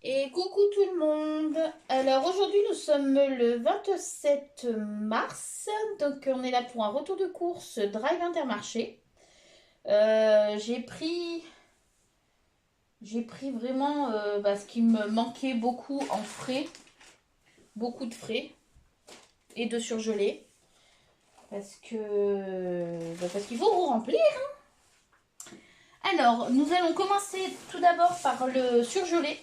Et coucou tout le monde. Alors aujourd'hui nous sommes le 27 mars, donc on est là pour un retour de course Drive Intermarché. J'ai pris vraiment ce qui me manquait beaucoup en frais, beaucoup de frais et de surgelés, parce qu'il faut remplir. Alors nous allons commencer tout d'abord par le surgelé,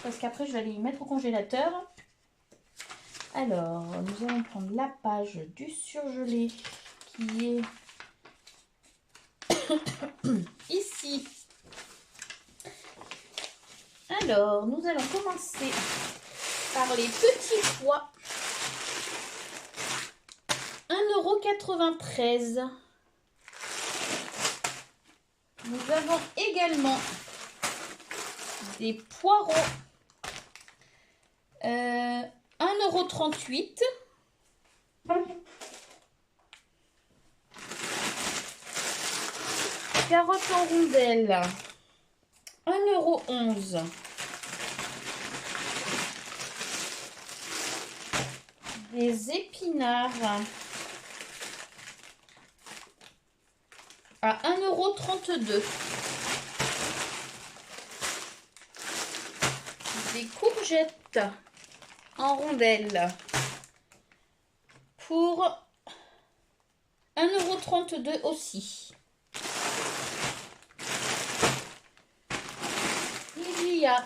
parce qu'après je vais aller y mettre au congélateur. Alors, nous allons prendre la page du surgelé qui est ici. Alors, nous allons commencer par les petits pois. 1,93 €. Nous avons également des poireaux. 1,38 €. Carottes en rondelles, 1,11 €. Des épinards à 1,32 €. Des courgettes en rondelles pour 1,32 € aussi. Il y a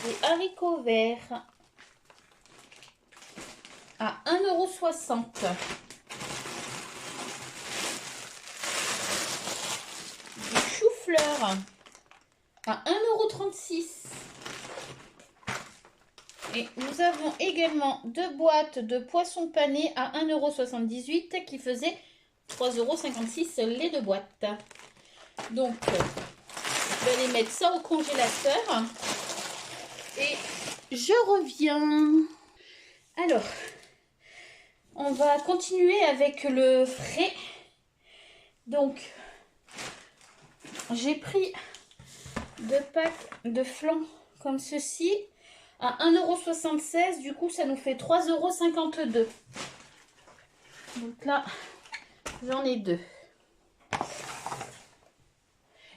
des haricots verts à 1,60 €. Des choux-fleurs à 1,36 €. Et nous avons également 2 boîtes de poissons panés à 1,78 € qui faisaient 3,56 € les 2 boîtes. Donc, je vais aller mettre ça au congélateur et je reviens. Alors, on va continuer avec le frais. Donc, j'ai pris 2 packs de flancs comme ceci à 1,76 €. Du coup, ça nous fait 3,52 €. Donc là, j'en ai 2.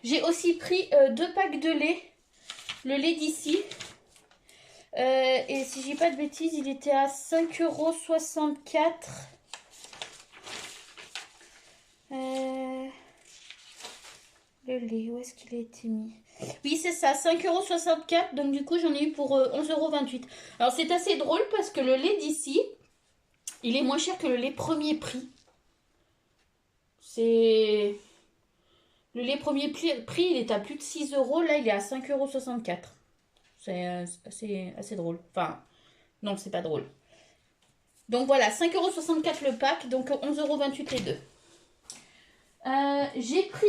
J'ai aussi pris 2 packs de lait. Le lait d'ici. Et si je dis pas de bêtises, il était à 5,64 €. Le lait, où est-ce qu'il a été mis? Oui, c'est ça, 5,64 €. Donc du coup, j'en ai eu pour 11,28 €. Alors c'est assez drôle parce que le lait d'ici, il est moins cher que le lait premier prix. C'est... Le lait premier prix, il est à plus de 6 €. Là, il est à 5,64 €. C'est assez drôle. Enfin, non, c'est pas drôle. Donc voilà, 5,64 € le pack, donc 11,28 € les deux. J'ai pris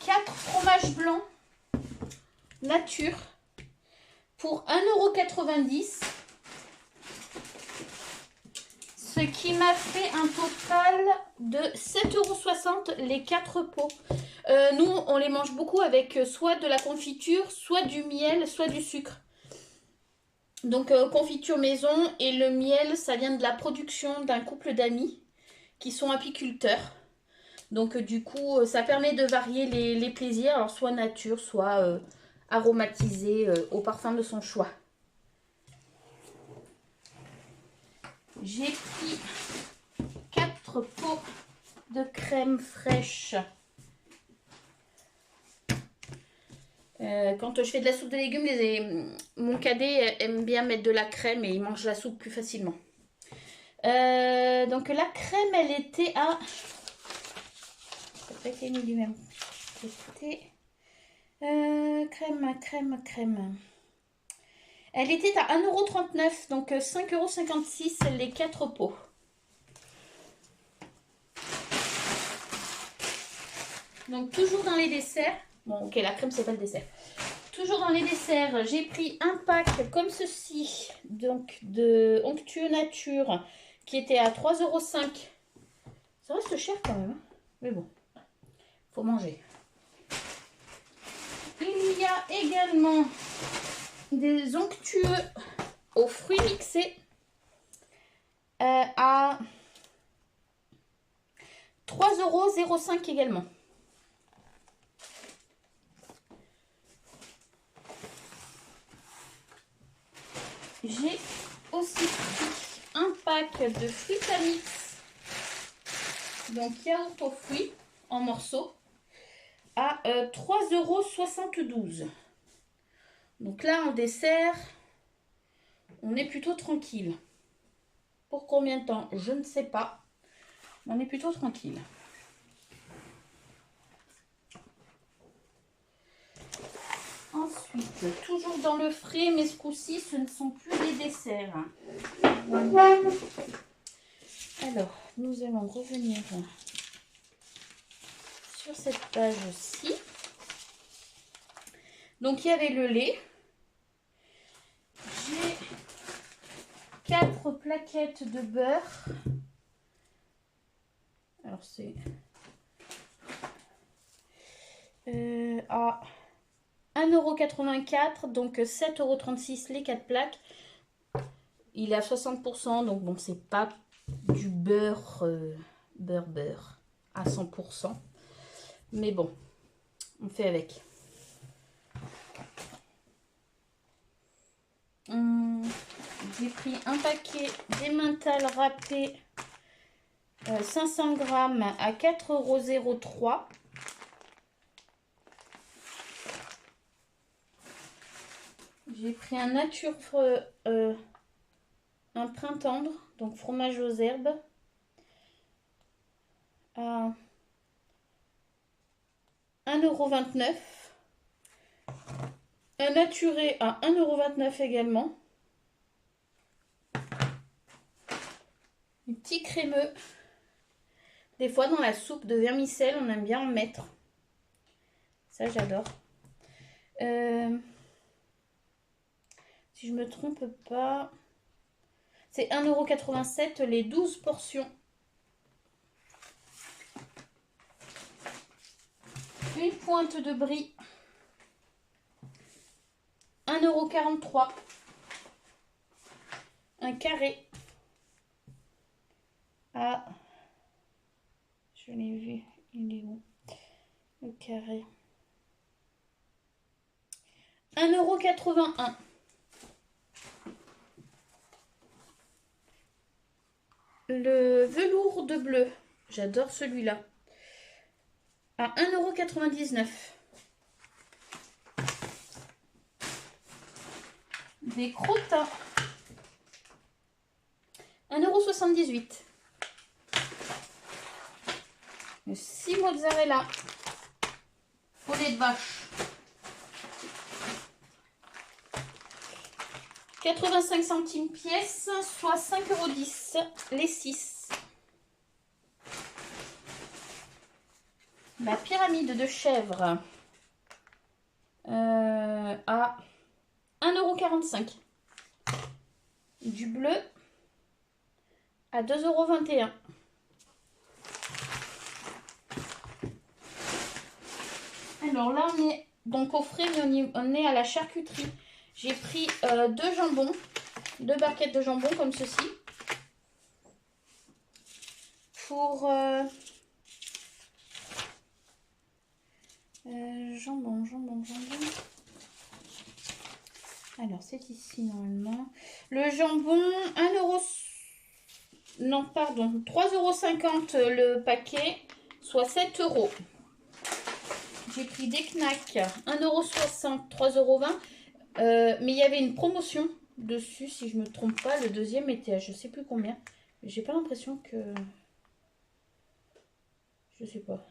4 fromages blancs nature pour 1,90 €. Ce qui m'a fait un total de 7,60 € les 4 pots. Nous, on les mange beaucoup avec soit de la confiture, soit du miel, soit du sucre. Donc confiture maison, et le miel, ça vient de la production d'un couple d'amis qui sont apiculteurs. Donc du coup, ça permet de varier les plaisirs, alors soit nature, soit aromatisé au parfum de son choix. J'ai pris 4 pots de crème fraîche. Quand je fais de la soupe de légumes, mon cadet aime bien mettre de la crème et il mange la soupe plus facilement. Donc la crème, elle était à... Ça n'a pas été mis du même côté. Crème. Elle était à 1,39 €, donc 5,56 € les 4 pots. Donc toujours dans les desserts. Bon, ok, la crème, c'est pas le dessert. Toujours dans les desserts, j'ai pris un pack comme ceci, donc de Onctueux Nature, qui était à 3,05 €. Ça reste cher quand même, hein, mais bon, faut manger. Il y a également des onctueux aux fruits mixés à 3,05 € également. J'ai aussi pris un pack de Fruitamix, donc yaourt aux fruits en morceaux, à 3,72 €. Donc là, en dessert, on est plutôt tranquille. Pour combien de temps? Je ne sais pas. On est plutôt tranquille. Ensuite, toujours dans le frais, mais ce coup-ci, ce ne sont plus des desserts. Alors, nous allons revenir sur cette page-ci. Donc, il y avait le lait. J'ai 4 plaquettes de beurre. Alors, c'est à 1,84 €, donc 7,36 € les 4 plaques. Il est à 60%, donc bon, c'est pas du beurre, beurre à 100%. Mais bon, on fait avec. J'ai pris un paquet d'emmental râpé 500 g à 4,03 €. J'ai pris un nature un printemps, donc fromage aux herbes, à 1,29 €. Un naturé à 1,29 € également. Un petit crémeux. Des fois dans la soupe de vermicelle, on aime bien en mettre. Ça, j'adore. Si je me trompe pas, c'est 1,87 € les 12 portions. Une pointe de brie, 1,43 €. Un carré à... Je l'ai vu, il est où? Le carré. 1,81 €. Le velours de bleu, j'adore celui-là, à 1,99 €. Des croûtons, 1,78 €. Le 6 mozzarella, au lait de vache, 85 centimes pièce, soit 5,10 € les 6. La pyramide de chèvre à 1,45 €. Du bleu à 2,21 €. Alors là, on est donc au frais, mais on est à la charcuterie. J'ai pris 2 jambons, 2 barquettes de jambon comme ceci. Pour jambon. Alors, c'est ici normalement. Le jambon, 1 €. Non, pardon, 3,50 € le paquet, soit 7 €. J'ai pris des knacks, 1,60 €, 3,20 €. Mais il y avait une promotion dessus, si je ne me trompe pas. Le deuxième était à je sais plus combien. J'ai pas l'impression que... Je sais pas.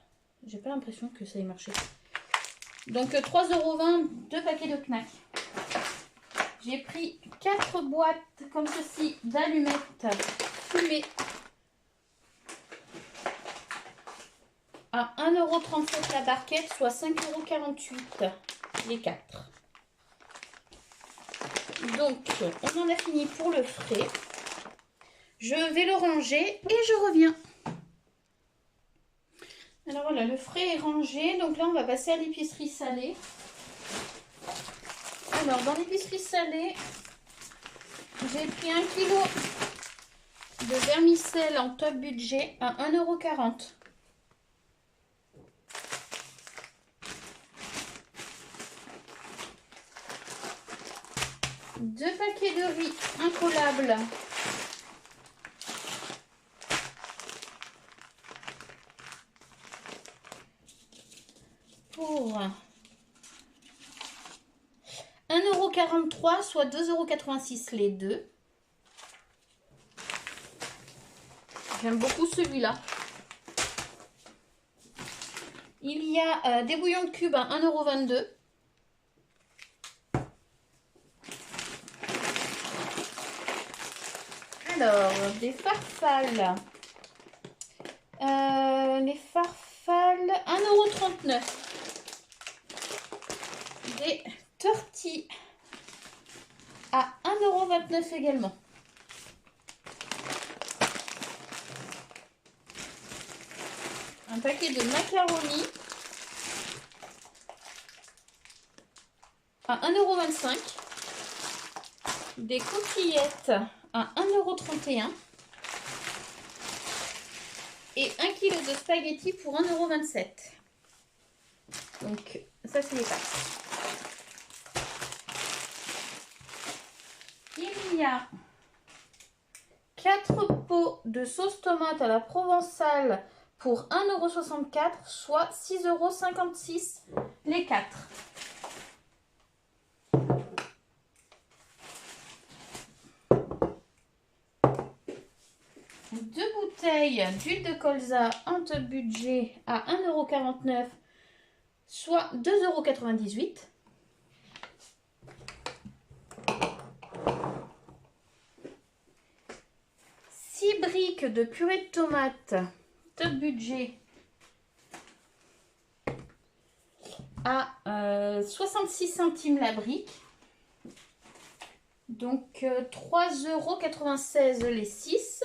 J'ai pas l'impression que ça ait marché. Donc 3,20 €, 2 paquets de knacks. J'ai pris 4 boîtes comme ceci d'allumettes fumées à 1,37 € la barquette, soit 5,48 € les 4. Donc, on en a fini pour le frais. Je vais le ranger et je reviens. Alors voilà, le frais est rangé. Donc là, on va passer à l'épicerie salée. Alors, dans l'épicerie salée, j'ai pris 1 kg de vermicelle en top budget à 1,40 €. Deux paquets de riz incollables pour 1,43 €, soit 2,86 € les deux. J'aime beaucoup celui-là. Il y a des bouillons de cubes à 1,22 €. Alors, des farfales. Les farfales, 1,39 €. Des tortillas à 1,29 € également. Un paquet de macaroni à 1,25 €. Des coquillettes à 1,31 € et 1 kg de spaghettis pour 1,27 €. Donc ça c'est les pâtes. Il y a 4 pots de sauce tomate à la provençale pour 1,64 €, soit 6,56 € les 4. Deux bouteilles d'huile de colza en top budget à 1,49 €, soit 2,98 €. 6 briques de purée de tomates top budget à 66 centimes la brique. Donc 3,96 € les 6.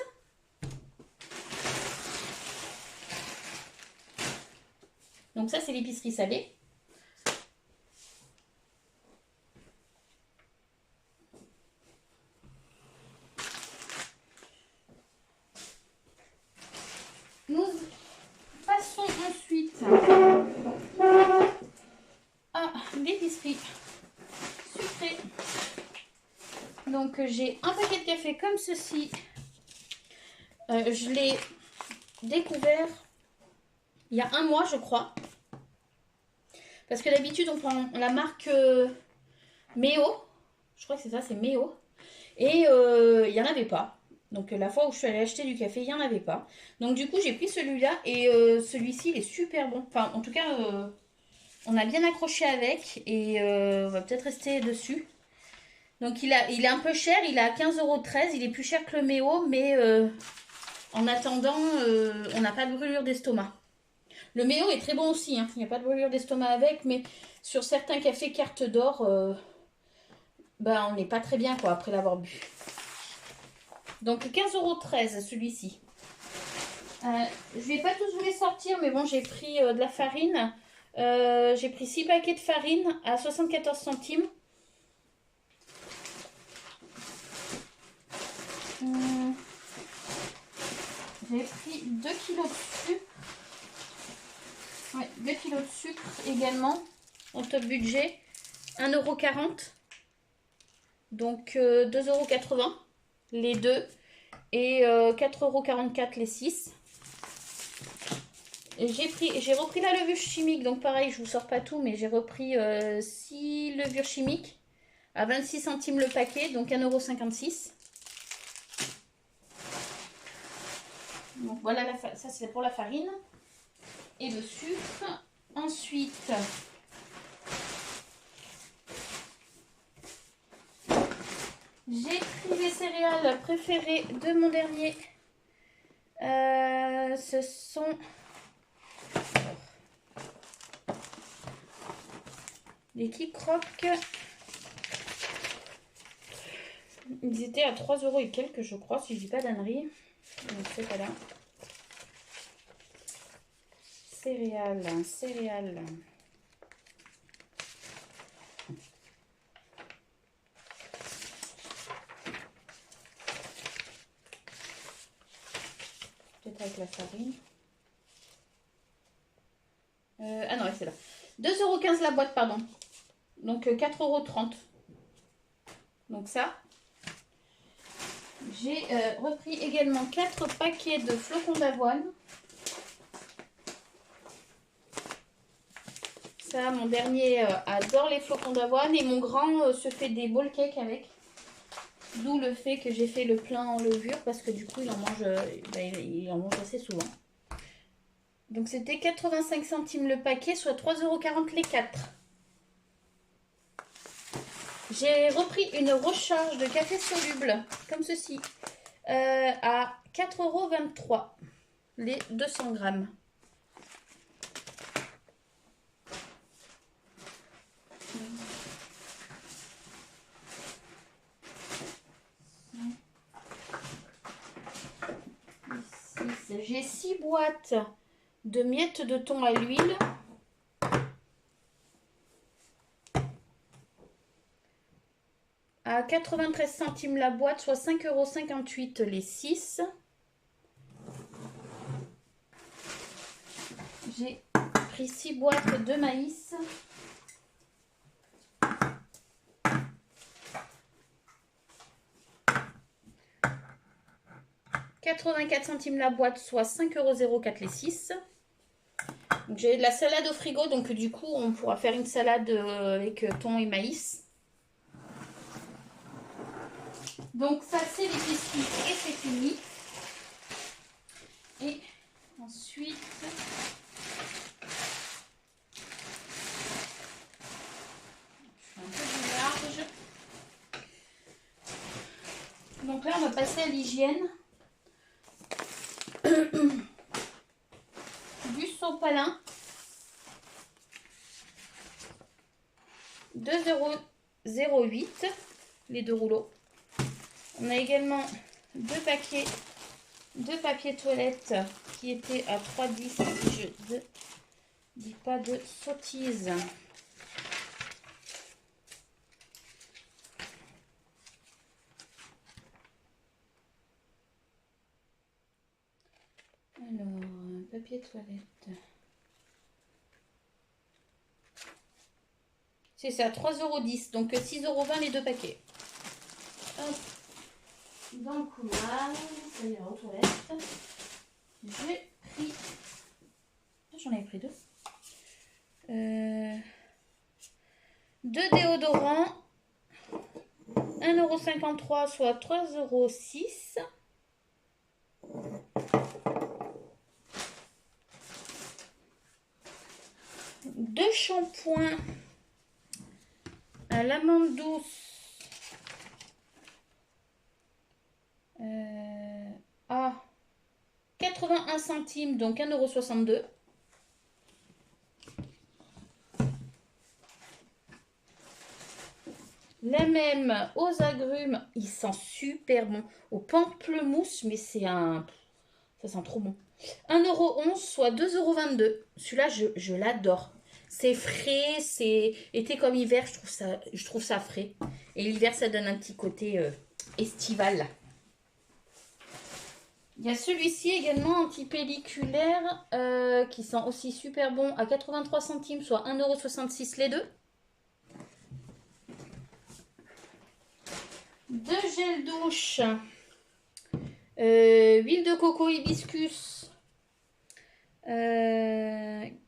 Donc ça c'est l'épicerie salée. Nous passons ensuite à l'épicerie sucrée. Donc j'ai un paquet de café comme ceci. Je l'ai découvert il y a un mois je crois. Parce que d'habitude on prend la marque Méo. Je crois que c'est ça, c'est Méo. Et il n'y en avait pas. Donc la fois où je suis allée acheter du café, il n'y en avait pas. Donc du coup j'ai pris celui-là et celui-ci il est super bon. Enfin en tout cas on a bien accroché avec et on va peut-être rester dessus. Donc il est un peu cher, il est à 15,13 €. Il est plus cher que le Méo, mais en attendant on n'a pas de brûlure d'estomac. Le Méo est très bon aussi, hein. Il n'y a pas de brûlure d'estomac avec, mais sur certains cafés carte d'or, ben, on n'est pas très bien quoi après l'avoir bu. Donc 15,13 € celui-ci. Je ne vais pas tous vous les sortir, mais bon, j'ai pris de la farine. J'ai pris 6 paquets de farine à 74 centimes. J'ai pris 2 kg de sucre. Ouais, 2 kg de sucre également, en top budget. 1,40 €. Donc 2,80 € les deux. Et 4,44 € les 6. J'ai repris la levure chimique, donc pareil, je vous sors pas tout, mais j'ai repris 6 levures chimiques à 26 centimes le paquet, donc 1,56 €. Donc voilà, ça c'est pour la farine et le sucre. Ensuite, j'ai pris les céréales préférées de mon dernier. Ce sont les Qui Croque. Ils étaient à 3 € et quelques, je crois, si je dis pas d'ânerie. Donc c'est pas là. Céréales. avec la farine. Ah non, c'est là. 2,15 € la boîte, pardon. Donc 4,30 €. Donc ça. J'ai repris également 4 paquets de flocons d'avoine. Ça, mon dernier adore les flocons d'avoine et mon grand se fait des bowl cakes avec. D'où le fait que j'ai fait le plein en levure parce que du coup, il en mange assez souvent. Donc, c'était 85 centimes le paquet, soit 3,40 € les 4. J'ai repris une recharge de café soluble, comme ceci, à 4,23 € les 200 grammes. J'ai 6 boîtes de miettes de thon à l'huile. À 93 centimes la boîte, soit 5,58 € les 6. J'ai pris 6 boîtes de maïs. « 84 centimes la boîte, soit 5,04 € les 6. J'ai de la salade au frigo, donc du coup, on pourra faire une salade avec thon et maïs. Donc ça, c'est les biscuits et c'est fini. Et ensuite, je fais un peu du large. Donc là, on va passer à l'hygiène. Du sopalin. 2,08 €, les 2 rouleaux. On a également 2 paquets de papier toilette qui étaient à 3,10 € si je ne dis pas de sottises. Alors, papier toilette. C'est ça, 3,10 €, donc 6,20 € les 2 paquets. Hop. Dans le couloir, ça ira aux toilettes. J'ai pris... J'en avais pris 2. 2 déodorants. 1,53 €, soit 3,06 €. Deux shampoings à l'amande douce à 81 centimes, donc 1,62 €. La même aux agrumes, il sent super bon. Au pamplemousse, mais c'est un... Ça sent trop bon. 1,11 €, soit 2,22 €. Celui-là, je l'adore. C'est frais, c'est été comme hiver, je trouve ça frais. Et l'hiver, ça donne un petit côté estival. Il y a celui-ci également anti-pelliculaire qui sent aussi super bon à 83 centimes, soit 1,66 € les 2. 2 gels douche, huile de coco hibiscus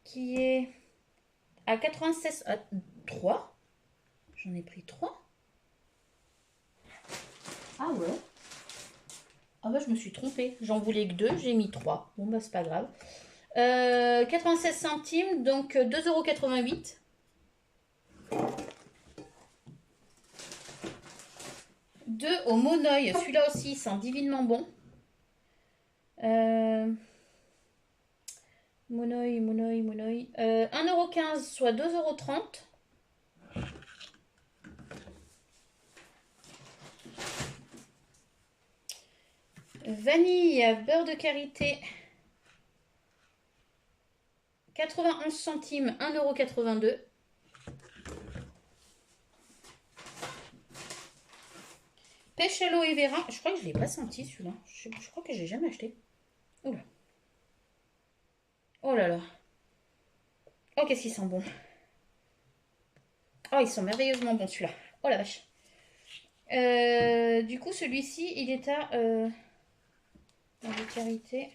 qui est à 96, 3. J'en ai pris 3. Ah ouais. Ah bah je me suis trompée. J'en voulais que 2, j'ai mis 3. Bon bah c'est pas grave. 96 centimes, donc 2,88 €. 2 au Monoeil. Celui-là aussi, il sent divinement bon. Monoeil. 1,15 €, soit 2,30 €. Vanille, beurre de karité. 91 centimes, 1,82 €. Pêche à l'aloe vera. Je crois que je ne l'ai pas senti celui-là. Je crois que je l'ai jamais acheté. Oula. Oh là là. Oh, qu'est-ce qu'il sent bon. Oh, ils sont merveilleusement bons celui-là. Oh la vache. Du coup, celui-ci, il est à beurre de karité.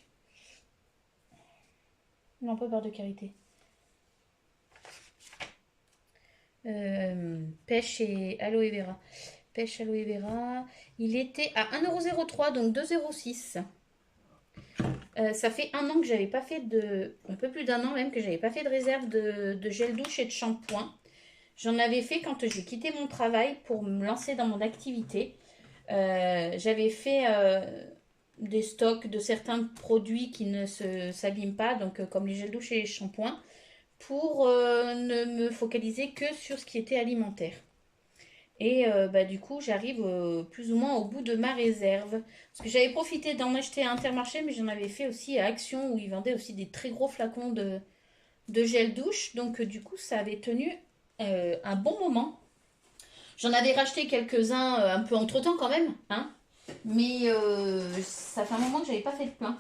Non, pas beurre de karité. Pêche et aloe vera. Pêche aloe vera. Il était à 1,03 €, donc 2,06 €. Ça fait un an que j'avais pas fait de... Un peu plus d'un an même que j'avais pas fait de réserve de gel douche et de shampoing. J'en avais fait quand j'ai quitté mon travail pour me lancer dans mon activité. J'avais fait des stocks de certains produits qui ne s'abîment pas, donc comme les gels douche et les shampoings, pour ne me focaliser que sur ce qui était alimentaire. Et du coup, j'arrive plus ou moins au bout de ma réserve. Parce que j'avais profité d'en acheter à Intermarché, mais j'en avais fait aussi à Action, où ils vendaient aussi des très gros flacons de gel douche. Donc du coup, ça avait tenu un bon moment. J'en avais racheté quelques-uns un peu entre-temps quand même, hein. Mais ça fait un moment que j'avais pas fait de plein.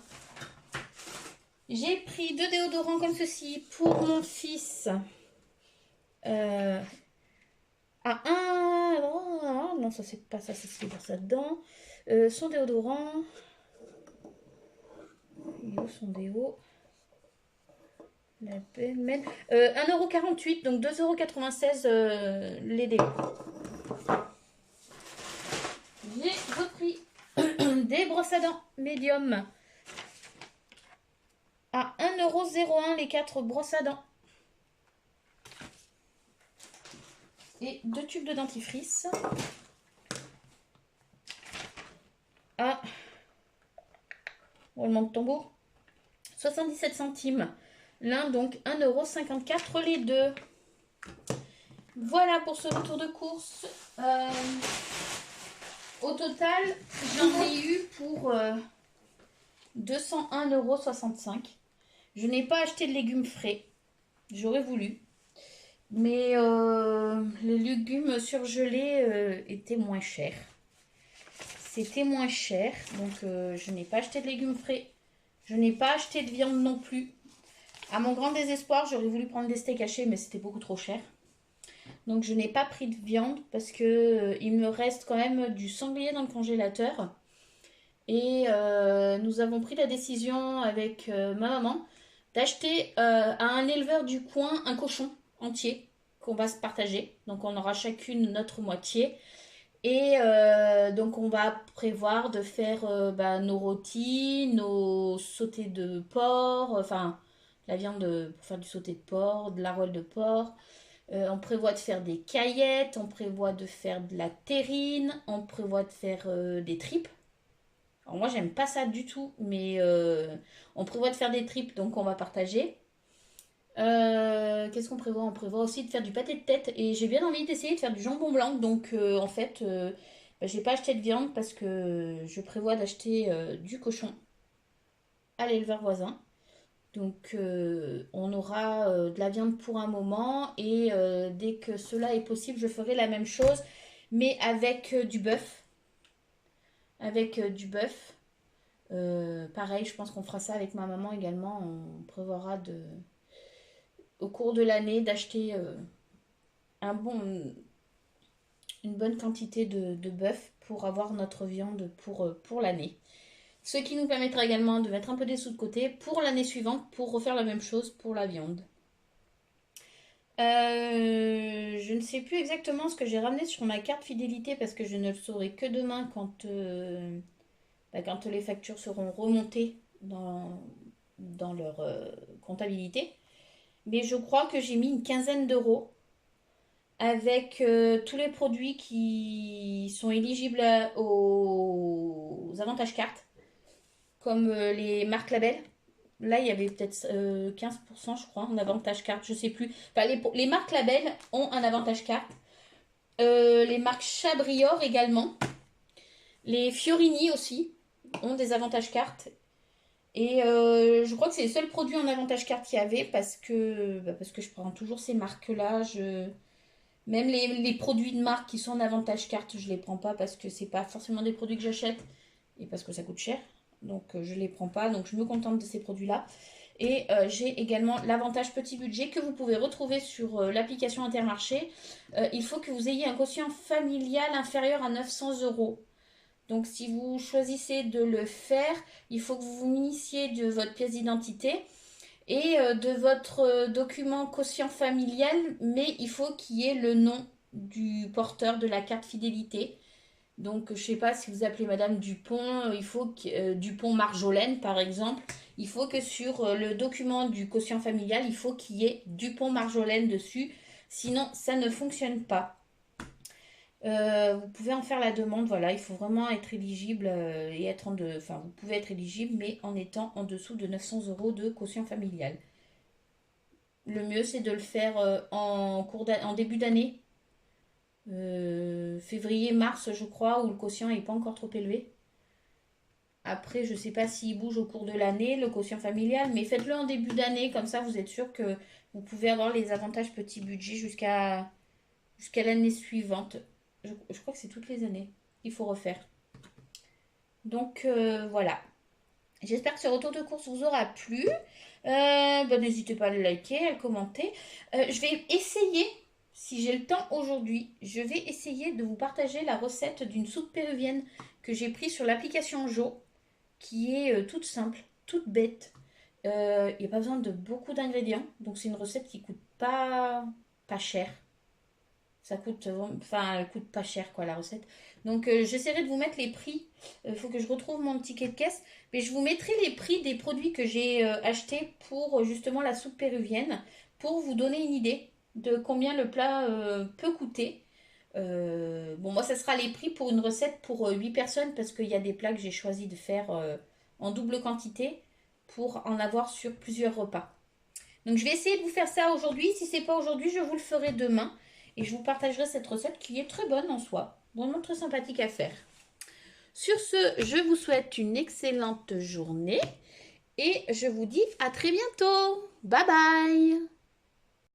J'ai pris 2 déodorants comme ceci pour mon fils. À un... Non, ça c'est pas ça, c'est pour ça dedans. Son déodorant. Il est où son déo? La pelle, 1,48 €, donc 2,96 € les déos. J'ai repris des brosses à dents médium à 1,01 € les 4 brosses à dents. Et 2 tubes de dentifrice à, roulement de tambour, 77 centimes. L'un, donc 1,54 € les deux. Voilà pour ce retour de course. Au total, j'en ai eu pour 201,65 €. Je n'ai pas acheté de légumes frais. J'aurais voulu. Mais les légumes surgelés étaient moins chers. C'était moins cher. Donc je n'ai pas acheté de légumes frais. Je n'ai pas acheté de viande non plus. À mon grand désespoir, j'aurais voulu prendre des steaks hachés, mais c'était beaucoup trop cher. Donc je n'ai pas pris de viande parce que il me reste quand même du sanglier dans le congélateur. Et nous avons pris la décision avec ma maman d'acheter à un éleveur du coin un cochon entier qu'on va se partager. Donc on aura chacune notre moitié. Et donc on va prévoir de faire nos rôtis, nos sautés de porc, enfin la viande pour faire du sauté de porc, de la rolle de porc. On prévoit de faire des caillettes, on prévoit de faire de la terrine, on prévoit de faire des tripes. Alors moi j'aime pas ça du tout, mais on prévoit de faire des tripes, donc on va partager. Qu'est-ce qu'on prévoit? On prévoit aussi de faire du pâté de tête et j'ai bien envie d'essayer de faire du jambon blanc. Donc en fait, j'ai pas acheté de viande parce que je prévois d'acheter du cochon à l'éleveur voisin. Donc on aura de la viande pour un moment et dès que cela est possible, je ferai la même chose mais avec du bœuf. Avec du bœuf. Pareil, je pense qu'on fera ça avec ma maman également. On prévoira au cours de l'année d'acheter une bonne quantité de bœuf pour avoir notre viande pour l'année. Ce qui nous permettra également de mettre un peu des sous de côté pour l'année suivante pour refaire la même chose pour la viande. Je ne sais plus exactement ce que j'ai ramené sur ma carte fidélité parce que je ne le saurai que demain quand les factures seront remontées dans leur comptabilité. Mais je crois que j'ai mis une quinzaine d'euros avec tous les produits qui sont éligibles aux avantages cartes, comme les marques labels. Là, il y avait peut-être 15%, je crois, en avantage carte, je sais plus. Enfin, les marques labels ont un avantage carte. Les marques Chabrior également. Les Fiorini aussi ont des avantages cartes. Et je crois que c'est les seuls produits en avantage carte qu'il y avait parce que je prends toujours ces marques-là. Même les produits de marque qui sont en avantage carte, je les prends pas parce que c'est pas forcément des produits que j'achète et parce que ça coûte cher. Donc je les prends pas, donc je me contente de ces produits-là. Et j'ai également l'avantage petit budget que vous pouvez retrouver sur l'application Intermarché. Il faut que vous ayez un quotient familial inférieur à 900 euros. Donc si vous choisissez de le faire, il faut que vous vous munissiez de votre pièce d'identité et de votre document quotient familial, mais il faut qu'il y ait le nom du porteur de la carte fidélité. Donc, je ne sais pas si vous appelez Madame Dupont, il faut que, Dupont Marjolaine par exemple, il faut que sur le document du quotient familial, il faut qu'il y ait Dupont Marjolaine dessus, sinon ça ne fonctionne pas. Vous pouvez en faire la demande, voilà, il faut vraiment être éligible et être enfin, vous pouvez être éligible, mais en étant en dessous de 900 euros de quotient familial. Le mieux, c'est de le faire en début d'année, février, mars, je crois, où le quotient n'est pas encore trop élevé. Après, je ne sais pas s'il bouge au cours de l'année, le quotient familial, mais faites-le en début d'année, comme ça vous êtes sûr que vous pouvez avoir les avantages petit budget jusqu'à l'année suivante. Je crois que c'est toutes les années qu'il faut refaire. Donc voilà. J'espère que ce retour de course vous aura plu. N'hésitez pas à le liker, à le commenter. Je vais essayer, si j'ai le temps aujourd'hui, je vais essayer de vous partager la recette d'une soupe péruvienne que j'ai prise sur l'application Jo, qui est toute simple, toute bête. Il n'y a pas besoin de beaucoup d'ingrédients, donc c'est une recette qui coûte pas cher. Ça coûte, enfin, elle coûte pas cher, quoi, la recette. Donc, j'essaierai de vous mettre les prix. Il faut que je retrouve mon ticket de caisse. Mais je vous mettrai les prix des produits que j'ai achetés pour justement la soupe péruvienne. Pour vous donner une idée de combien le plat peut coûter. Bon, moi, ça sera les prix pour une recette pour 8 personnes. Parce qu'il y a des plats que j'ai choisi de faire en double quantité. Pour en avoir sur plusieurs repas. Donc, je vais essayer de vous faire ça aujourd'hui. Si c'est pas aujourd'hui, je vous le ferai demain. Et je vous partagerai cette recette qui est très bonne en soi. Vraiment très sympathique à faire. Sur ce, je vous souhaite une excellente journée. Et je vous dis à très bientôt. Bye bye.